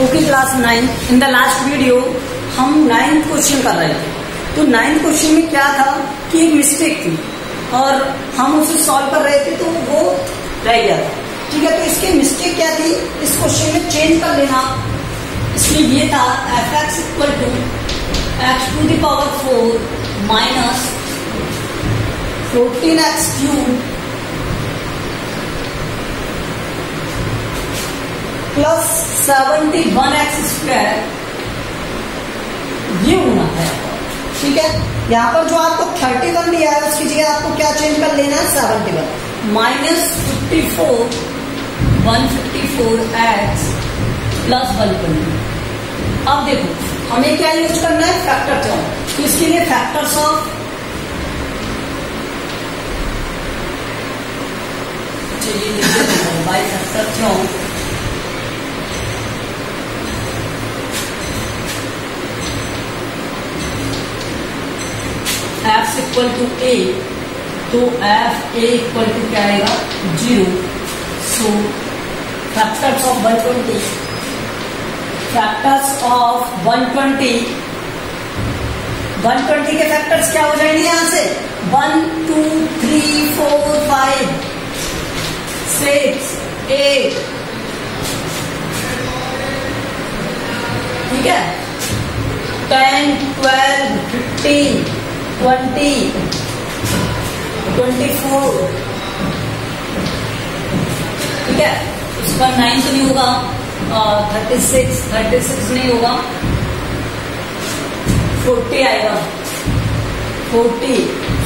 Okay class 9, in the last video हम 9th question कर रहे थे। तो 9th क्वेश्चन में क्या था कि एक मिस्टेक थी और हम उसे सॉल्व कर रहे थे तो वो रह गया था। ठीक है, तो इसकी मिस्टेक क्या थी, इस क्वेश्चन में चेंज कर लेना। इसमें ये था fx equal to x to the power 4 minus 14x cube plus 71x square, ये होना है। ठीक है, यहाँ पर जो आपको 31 दिया है उसकी जगह आपको क्या चेंज कर लेना है, 71 माइनस 154x प्लस 120। अब देखो हमें क्या यूज करना है, फैक्टर थ्योरम। तो इसके लिए factors of by factor theorem f equal to a, तो f a इक्वल टू क्या आएगा, 0। So factors of 120, factors of 120 के फैक्टर्स क्या हो जाएंगे यहां से, 1 2 3 4 5 6 8। ठीक है, 10 12 15 20 24। ठीक है, उसका 9 तो नहीं होगा, 36 नहीं होगा, 40 आएगा, 40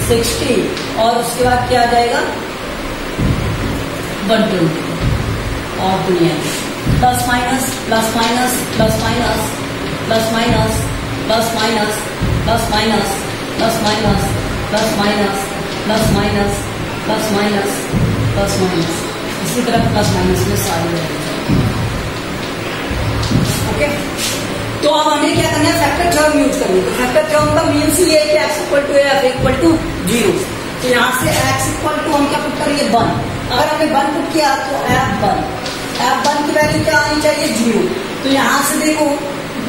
60 और उसके बाद क्या आ जाएगा, 120 और दुनिया plus minus plus minus plus minus plus minus plus minus plus minus plus minus plus minus plus minus plus minus plus minus, इसी तरह प्लस माइनस में सारी रहेगी। ओके, तो अब हमें क्या करना है, फैक्टर थ्योरम यूज करनी है। तो फैक्टर थ्योरम का मीन्स ये है कि x equal to f equal to 0। तो यहाँ से x इक्वल टू हम क्या पुट करेंगे, 1। अगर हमने 1 पुट किया तो f1 की वैल्यू क्या आनी चाहिए, 0। तो यहाँ से देखो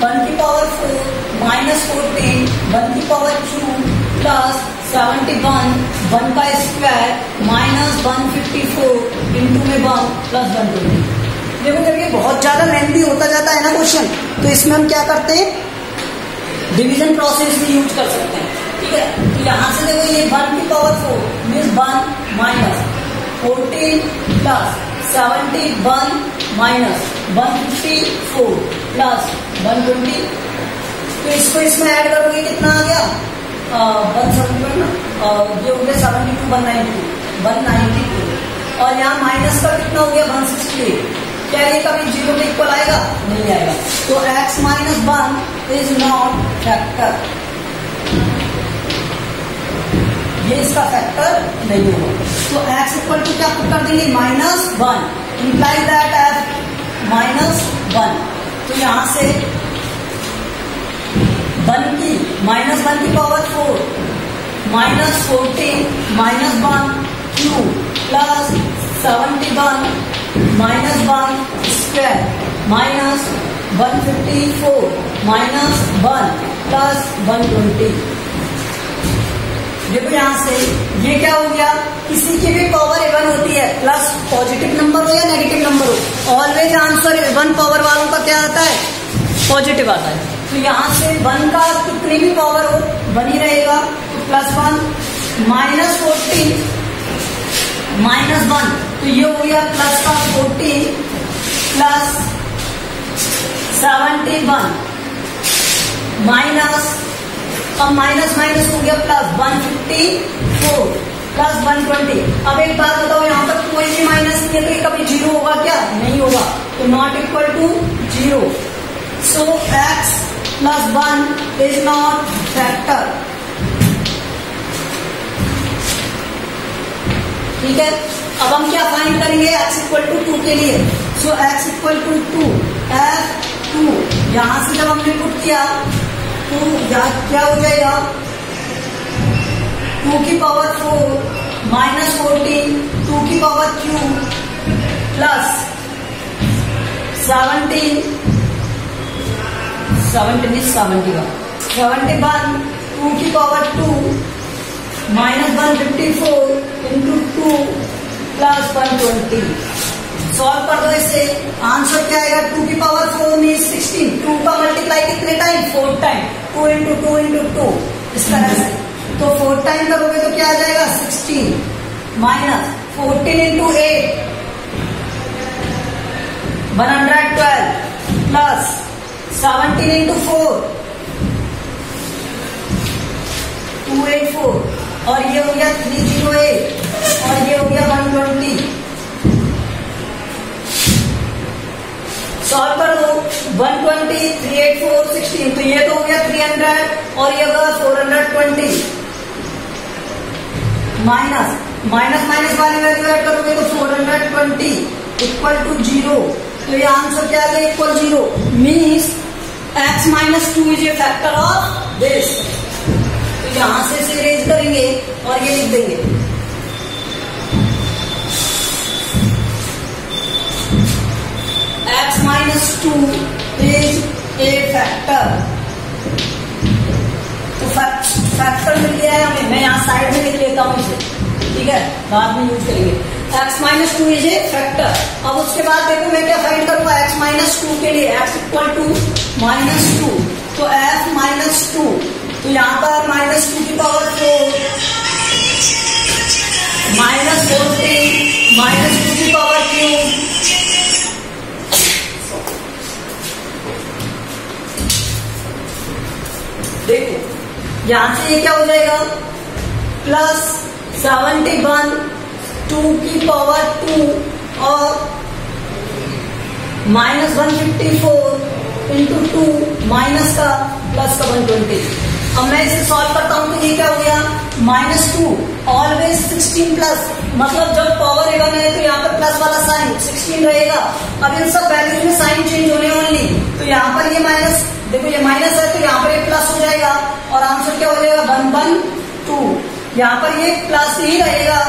1 की पावर 4 माइनस 14 1 की पावर 2 प्लस 71 1 का स्क्वायर माइनस 154 इंटू में 1 प्लस 120। देखो जब ये बहुत ज्यादा लेंथी होता जाता है ना क्वेश्चन, तो इसमें हम क्या करते हैं, डिवीजन प्रोसेस भी यूज कर सकते हैं। ठीक है, तो यहाँ से देखो ये 1 की power 4 means 1 minus 14 plus 71 minus 154 plus 120। तो इसको इसमें ऐड करोगे कितना आ गया, 172 ना, ये हो गया 72 192 और यहाँ माइनस का कितना हो गया, 168। क्या ये कभी 0 के इक्वल आएगा, नहीं आएगा। तो x minus 1 is not factor, ये इसका फैक्टर नहीं होगा। तो x इक्वल टू क्या पुट कर देंगे, -1 इंप्लाई दैट f -1। तो यहां से 1 की power 4 minus 14 minus 1 cube plus 71 minus 1 square minus 154 minus 1 plus 120। देखो यहां से ये क्या हो गया, किसी की भी पावर इवन होती है, प्लस पॉजिटिव नंबर हो या नेगेटिव नंबर हो, ऑलवेज आंसर 1 पावर वालों का क्या आता है, पॉजिटिव आता है। तो यहाँ से 1 का कितनी भी पावर हो 1 ही रहेगा, तो +1 माइनस 14 माइनस 1, तो ये हो गया प्लस का 14 प्लस 71 माइनस, अब माइनस माइनस हो गया प्लस 154 प्लस 120। अब एक बात बताओ, यहाँ पर कोई भी माइनस नहीं है तो ये कभी 0 होगा क्या, नहीं होगा। तो not equal to 0। So x plus 1 is not factor. ठीक है, अब हम क्या फाइंड करेंगे, x इक्वल टू 2 के लिए। सो x इक्वल टू 2 f2, यहां से जब हमने पुट किया तो यहाँ क्या हो जाएगा, 2 की पावर 4 माइनस 14 2 की पावर क्यूब प्लस 17 71 2 की power 2 minus 154 into 2 plus 120। Solve कर दो इसे, आंसर क्या आएगा? 2 की पावर 4 में 16, 2 का मल्टीप्लाई कितने टाइम? 4 टाइम, 2 इंटू 2 इंटू 2 इस तरह से। तो 4 टाइम करोगे तो क्या आ जाएगा? 16 माइनस 14 इंटू 8 112 प्लस 17 इंटू 4 284 और ये हो गया 308 और ये हो गया 120। सॉल्व कर दो, 120 384 16, तो ये तो हो गया 300 और ये होगा 420 माइनस माइनस माइनस वाली वैल्यू ऐड करोगे तो 420 इक्वल टू 0। तो ये आंसर क्या आ गया? Equal 0 means x minus 2 is a factor of this. तो यहां से इसे इरेज करेंगे और ये लिख देंगे x minus 2 is a factor. तो फैक्टर मिल गया है हमें, मैं यहाँ साइड में लिख लेता हूँ इसे, ठीक है, बाद में यूज करेंगे। x minus 2 is a factor. अब उसके बाद देखो मैं क्या फाइंड करूंगा x माइनस 2 के लिए, x इक्वल टू माइनस 2, तो f माइनस 2, तो यहाँ पर माइनस 2 की पावर 4 माइनस 14 माइनस 2 की पावर क्यूब देखो यहां से ये क्या हो जाएगा? प्लस 71 2 की पावर 2 और माइनस 154 इंटू 2 माइनस का प्लस का 120। अब मैं इसे सॉल्व करता हूं तो ये क्या हो गया? माइनस 2 ऑलवेज 16 प्लस, मतलब जब पावर इवन है तो यहाँ पर प्लस वाला साइन 16 रहेगा। अब इन सब वैल्यूज में साइन चेंज होने ओनली, तो यहाँ पर ये माइनस, देखो ये माइनस है तो यहाँ पर ये प्लस हो जाएगा और आंसर क्या हो जाएगा? 112। यहाँ पर ये प्लस ही रहेगा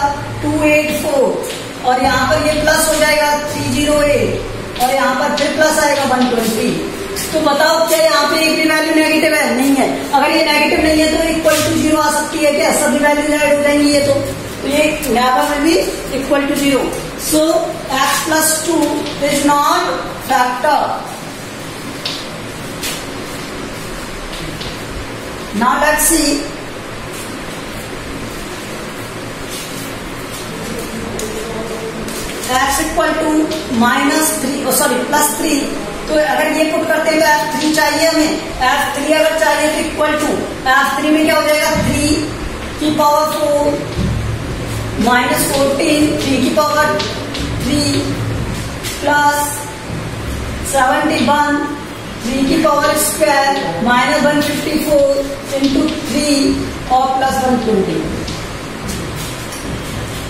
284 और यहाँ पर ये प्लस हो जाएगा 308 और यहाँ पर फिर प्लस आएगा 120। तो बताओ क्या यहाँ पे एक भी वैल्यू नेगेटिव है? नहीं है। अगर ये नेगेटिव नहीं है तो इक्वल टू 0 आ सकती है क्या? सभी वैल्यू ऐड हो जाएंगी ये तो ये never will be equal to 0। So x plus 2 is not factor. Now let's see x equal to minus 3 sorry plus 3, तो अगर ये पुट करते हैं तो f3 चाहिए हमें। f3 अगर चाहिए तो इक्वल टू f3 में क्या हो जाएगा? 3 की पावर 4 माइनस 14 3 की पावर 3 प्लस 71 3 की पावर स्क्वायर माइनस 154 इंटू 3 और प्लस 120।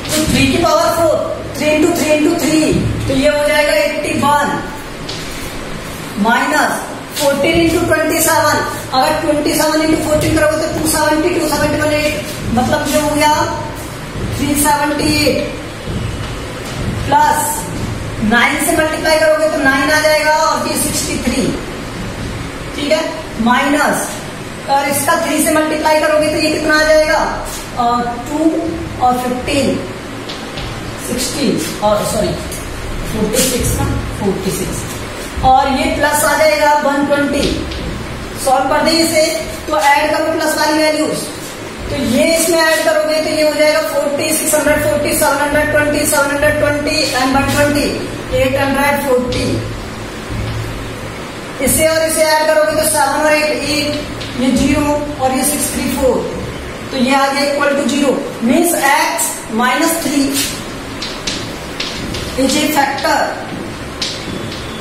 तो 3 की पावर 4 3 इंटू 3 इंटू 3, तो ये हो जाएगा 81 माइनस 14 इंटू 27। अगर 27 इंटू 14 करोगे तो 270 271 मतलब जो हो गया 378 प्लस 9 से मल्टीप्लाई करोगे तो 9 आ जाएगा और ये 63, ठीक है, माइनस और इसका 3 से मल्टीप्लाई करोगे तो ये कितना आ जाएगा? 2 और 15 16 और सॉरी 46 ना 46 और ये प्लस आ जाएगा 120। सॉल्व कर दे इसे तो ऐड करो प्लस वाली वैल्यूज, तो ये इसमें ऐड करोगे तो ये हो जाएगा 40 640 720 720 एंड 120 840। इसे और इसे ऐड करोगे तो 7 और 8 ये 0 और ये 634, तो ये आ गया equal to 0 means x minus 3 is a factor.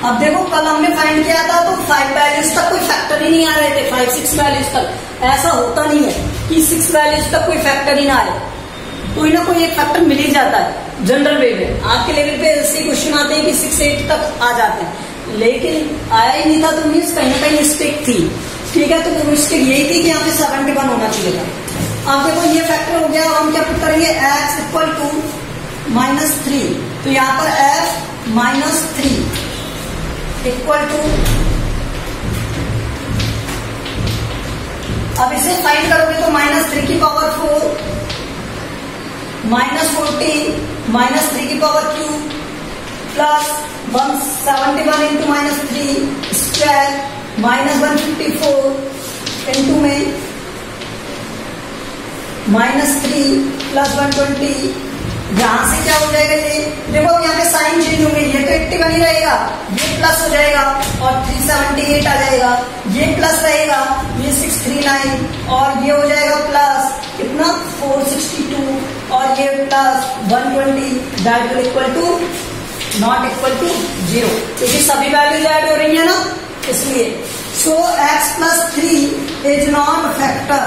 अब देखो कल हमने फाइंड किया था तो 5 वैल्यूज तक कोई फैक्टर ही नहीं आ रहे थे, 5 6 वैल्यूज तक। ऐसा होता नहीं है कि 6 वैल्यूज तक कोई फैक्टर ही ना आए, कोई ना कोई एक फैक्टर मिल ही जाता है जनरल वे में। आपके लेवल पे ऐसे क्वेश्चन आते हैं कि 6 8 तक आ जाते हैं, लेकिन आया ही नहीं था तो मीन्स कहीं ना कहीं मिस्टेक थी, ठीक है। तो मिस्टेक यही थी कि यहाँ पे 71 होना चाहिए था। अब देखो ये फैक्टर हो गया, हम क्या पुट करेंगे? x इक्वल टू माइनस 3, तो यहाँ पर f माइनस 3 इक्वल टू अब इसे फाइंड करोगे तो -3 की पावर 4 -14 -3 की power cube plus 171 into -3 square -154 into में -3 प्लस 120। यहां से क्या हो जाएगा, ये देखो यहाँ पे साइन चेंज होंगे, ये तो 80 बनी रहेगा, ये प्लस हो जाएगा और 378 आ जाएगा, ये प्लस रहेगा, ये 639 और ये हो जाएगा प्लस कितना 462 और ये plus 120 that will equal to not equal to 0, क्योंकि सभी वैल्यूज ऐड हो रही है ना, इसलिए सो x plus 3 is not factor.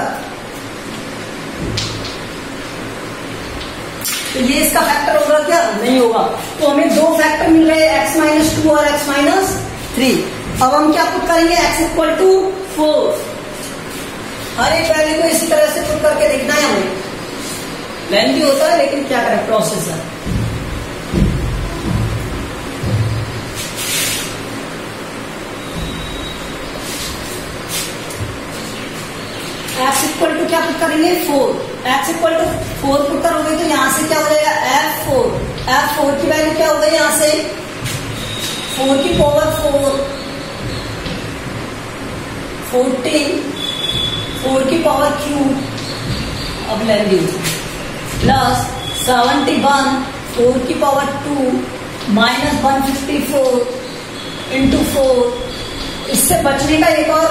तो ये इसका फैक्टर होगा क्या, नहीं होगा। तो हमें दो फैक्टर मिल रहे हैं x-2 और x-3। अब हम क्या पुट करेंगे, x इक्वल टू 4। हर एक वैल्यू को इसी तरह से पुट करके देखना है हमें, लेंथी होता है लेकिन क्या करें, प्रोसेस है। x इक्वल टू क्या पुट करेंगे 4, x इक्वल टू 4 पुट करोगे तो यहां से क्या हो जाएगा f4 की वैल्यू क्या होगा, यहां से 4 की पावर 4 14 4 की पावर क्यूब अब लेंगे प्लस 71 4 की पावर 2 -154 इंटू 4। इससे बचने का एक और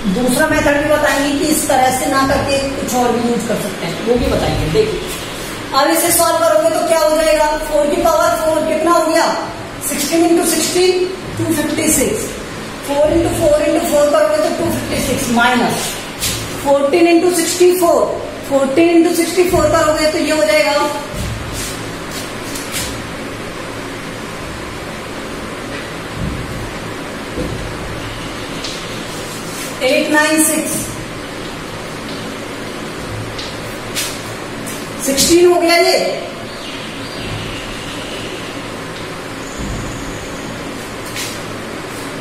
दूसरा मेथड भी बताएंगे कि इस तरह से ना करके कुछ और भी यूज कर सकते हैं, वो भी बताएंगे। देखिए अब इसे सॉल्व करोगे तो क्या हो जाएगा, 4 की पावर 4 कितना हो गया 16 इंटू 16 256, 4 इंटू 4 इंटू 4 करोगे तो 256 माइनस 14 इंटू 64 14 इंटू 64 करोगे तो ये हो जाएगा 896 16 हो गया ये,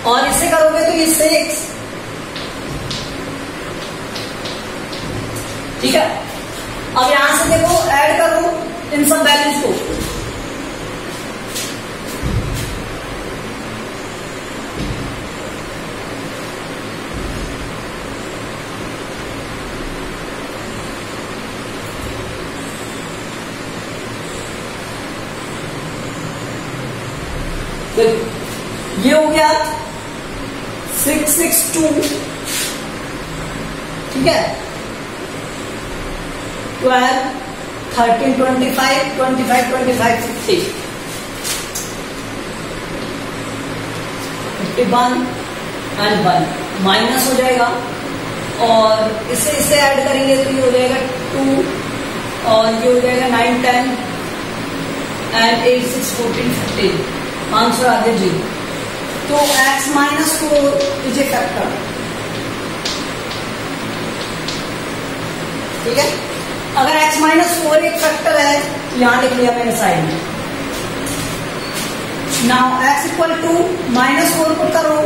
और इसे करोगे तो ये 6, ठीक है। अब यहां से देखो ऐड करो इन सब वैल्यूज को, ये हो गया 662, ठीक है, 12 13 25 25 25 50 51 एंड 1 माइनस हो जाएगा, और इसे ऐड करेंगे तो ये हो जाएगा 2 और ये हो जाएगा 9 10 एंड 8 6 14 15, आंसर आ गया 0। तो x minus 4 is a factor, ठीक है। अगर x माइनस 4 एक फैक्टर है तो यहां लिख लिया मैंने साइड में। Now x equal to -4 put करो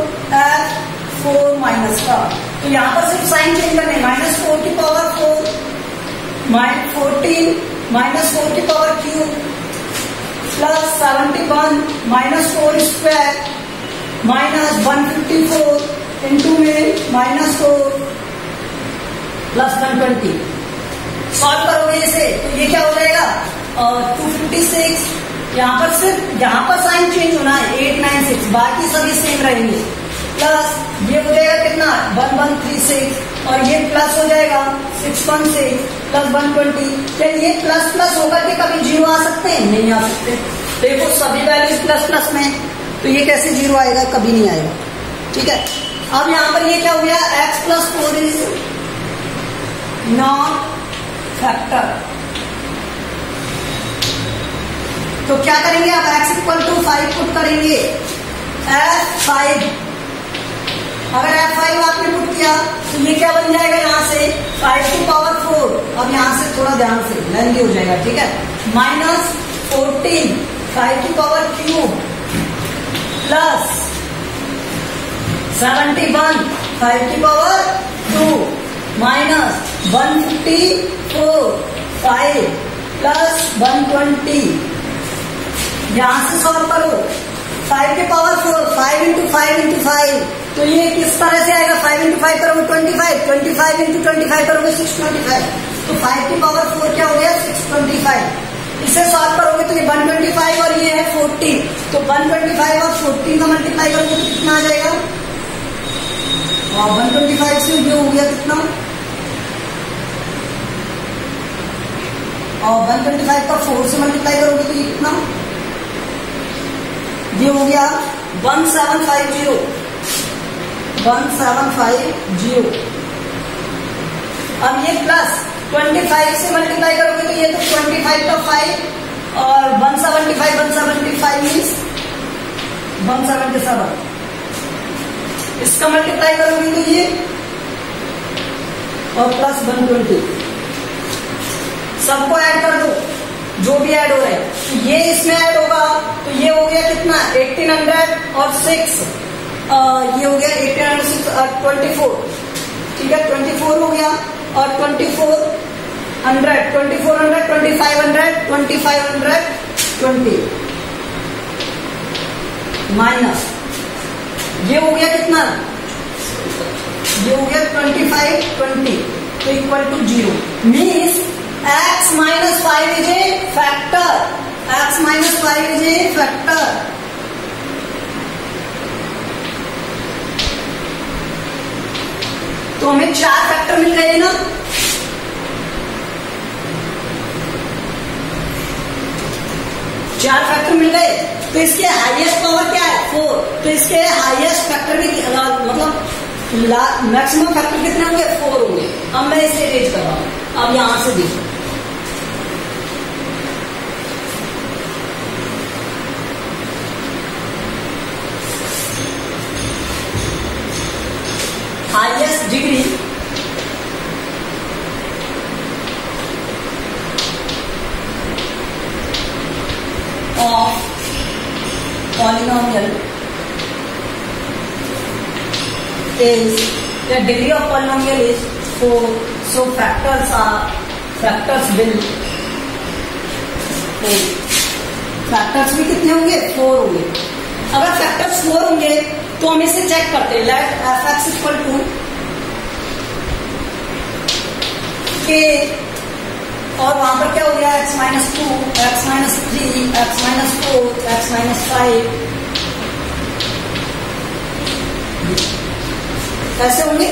f4 माइनस का, तो यहां पर सिर्फ साइन चेंज करने, -4 की पावर 4 14 -4 की power cube plus 71 -4 square -154 into में -4 प्लस 120। सॉल्व करोगे इसे तो ये क्या हो जाएगा 256, यहाँ पर साइन चेंज होना है 896, बाकी सभी सेम रहेंगे, प्लस ये हो जाएगा कितना 1136 और ये प्लस हो जाएगा 616 प्लस 120। क्या ये प्लस प्लस होकर के कभी 0 आ सकते हैं, नहीं आ सकते। देखो सभी वैल्यूज प्लस प्लस में, तो ये कैसे 0 आएगा, कभी नहीं आएगा, ठीक है। अब यहां पर ये क्या हो गया x plus 4 is not factor, तो क्या करेंगे अब x इक्वल टू 5 पुट करेंगे f5। अगर f5 आपने पुट किया तो ये क्या बन जाएगा, यहाँ से 5 की पावर 4, अब यहाँ से थोड़ा ध्यान से लेंदी हो जाएगा, ठीक है, -14 5 की पावर क्यूब प्लस 71 5 की पावर 2 माइनस 154 5 प्लस 120। यहां से सॉल्व करो 5 के पावर 4 5 इंटू 5 इंटू 5, तो ये किस तरह से आएगा? 5 इंटू 5 करोगे 25, 25 इंटू 25 करोगे 625, तो 5 की पावर 4 क्या हो गया? 625। इसे सॉल्व करोगे तो ये 125 और ये है 40, तो 125 और 14 का मल्टीप्लाई करोगे तो कितना आ जाएगा? और 125 से ये हो गया कितना? और 125 का 4 से मल्टीप्लाई करोगे तो ये कितना? ये हो गया 1750, 1750। अब ये प्लस 25 से मल्टीप्लाई करोगे तो ये तो 25 का 5 और 175 मीन्स 177। इसका मल्टीप्लाई करोगे तो ये और प्लस 120। सबको ऐड कर दो, जो भी ऐड हो रहा है, तो ये इसमें ऐड होगा तो ये हो गया कितना? 1800 और 6, ये हो गया 1806 24, ठीक है 24 हो गया, और 2400 2520 माइनस ये हो गया कितना? ये हो गया 2520, तो equal to 0। Means x minus 5 is a factor, x minus 5 is a factor. तो हमें 4 फैक्टर मिल गए ना? चार फैक्टर मिल गए, तो इसके हाईएस्ट पावर क्या है? 4, तो इसके हाईएस्ट फैक्टर भी मतलब मैक्सिमम फैक्टर कितने होंगे? 4 होंगे। अब मैं इसे अरेंज कर रहा हूं, अब यहां से देखो highest degree of polynomial is, the degree of polynomial is 4, so factors will 4, factors भी कितने होंगे? 4 होंगे। अगर factors 4 होंगे तो हम इसे चेक करते हैं, let f(x) equal to k, और वहां पर क्या हो गया? x minus 2, x minus 3, x minus 4, x minus 5, कैसे होंगे?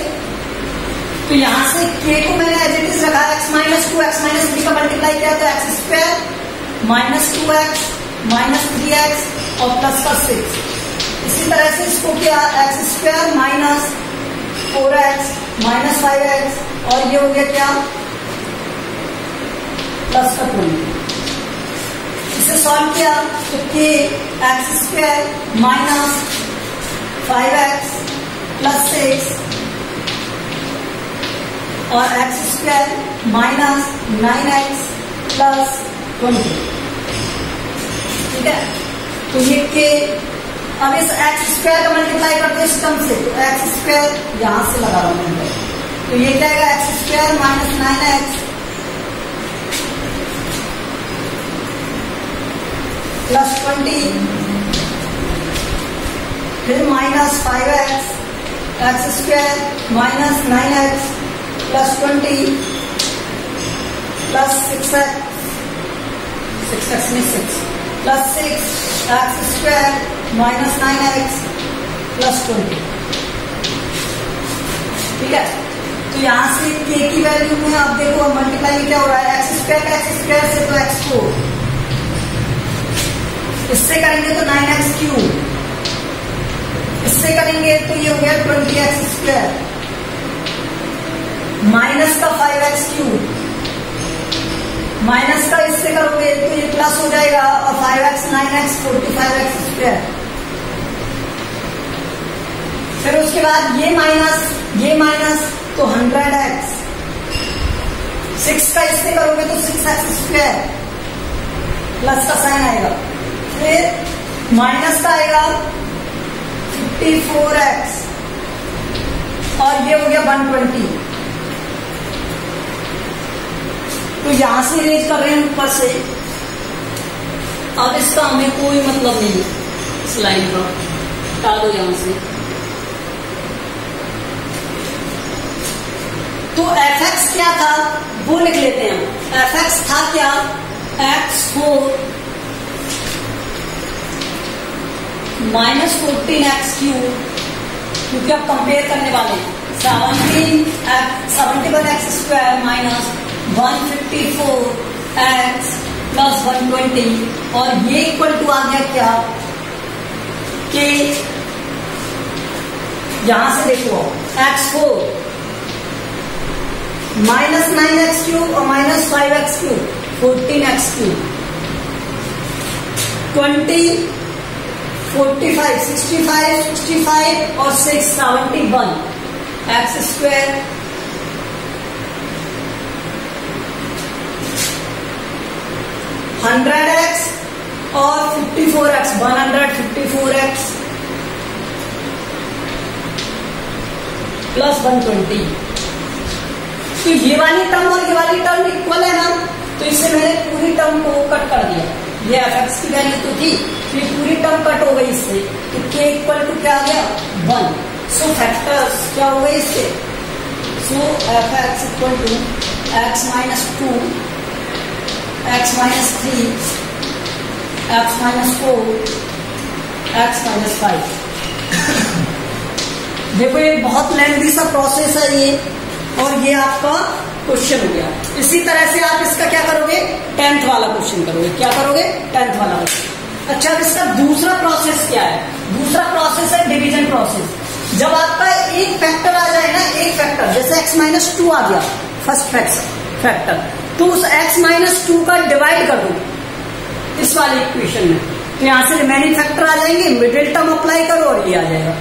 तो यहां से k को मैंने एज इट इज रखा, x माइनस 2, x माइनस 3 का मल्टीप्लाई किया तो x square minus 2x minus 3x और प्लस का 6। इसी तरह से इसको क्या? x square minus 4x minus 5x और ये हो गया क्या? प्लस का 20। इसे सॉल्व किया तो k x square minus 5x plus 6 और x square minus 9x plus 20, ठीक है। तो ये k, अब इस x स्क्वायर का मल्टीप्लाई करते हैं इस टर्म से, तो x स्क्वायर यहां से लगा रहा हूं, तो ये क्या आएगा? x square minus 9x plus 20, फिर minus 5x, x square minus 9x plus 20 plus 6x, 6x में 6 plus 6 x square minus 9x plus 20, ठीक है। तो यहां से k की वैल्यू में आप देखो मल्टीप्लाई में क्या हो रहा है? x स्क्वायर से तो x4, इससे करेंगे तो 9x क्यूब, इससे करेंगे तो ये हो गया 20x स्क्वायर माइनस का 5x क्यूब, माइनस का इससे करोगे तो ये प्लस हो जाएगा और 5x 9x 45x स्क्वायर। फिर उसके बाद ये माइनस तो 100x, 6 का इससे करोगे तो 6x स्क्वायर प्लस का साइन आएगा, फिर माइनस का आएगा 54x और ये हो गया 120, तो यहां से रेज कर रहे हैं ऊपर से। अब इसका हमें कोई मतलब नहीं है, इस लाइन का हटा दो यहां से। तो fx क्या था वो लिख लेते हैं हम। fx था क्या, x4 माइनस 14x3, क्योंकि अब कंपेयर करने वाले हैं। 71x² माइनस 154x प्लस 120, और ये इक्वल टू आ गया क्या कि यहां से देखो x4 माइनस 9x³ और माइनस 5x³, 14x³, 20, 45, 65 और 6, 71 x², x और 54x, 154x प्लस 120। तो ये वाली टर्म और ये वाली टर्म इक्वल है ना, तो इससे मैंने पूरी टर्म को कट कर दिया। ये fx की वैल्यू तो थी, तो ये पूरी टर्म कट हो गई इससे, तो k इक्वल टू क्या आ गया 1। सो फैक्टर्स क्या हो गए इससे, so fx equal to x minus 2, x minus 3, x minus 4, x minus 5। देखो ये बहुत लेंथी सा प्रोसेस है ये, और ये आपका क्वेश्चन हो गया। इसी तरह से आप इसका क्या करोगे, 10th वाला क्वेश्चन करोगे। क्या करोगे, 10th वाला क्वेश्चन। अच्छा, अब इसका दूसरा प्रोसेस क्या है, दूसरा प्रोसेस है डिवीजन प्रोसेस। जब आपका एक फैक्टर आ जाए ना, एक फैक्टर जैसे x माइनस 2 आ गया फर्स्ट फैक्टर, तो उस x माइनस 2 का डिवाइड कर दो इस वाले इक्वेशन में, तो यहां से रिमेनिंग फैक्टर आ जाएंगे, मिडिल टर्म अप्लाई करो और ये आ जाएगा।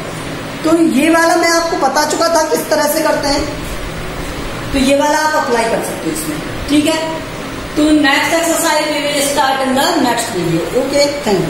तो ये वाला मैं आपको बता चुका था किस तरह से करते हैं, तो ये वाला आप अप्लाई कर सकते हो इसमें, ठीक है। तो next exercise we will start in the next video. Okay, thank you.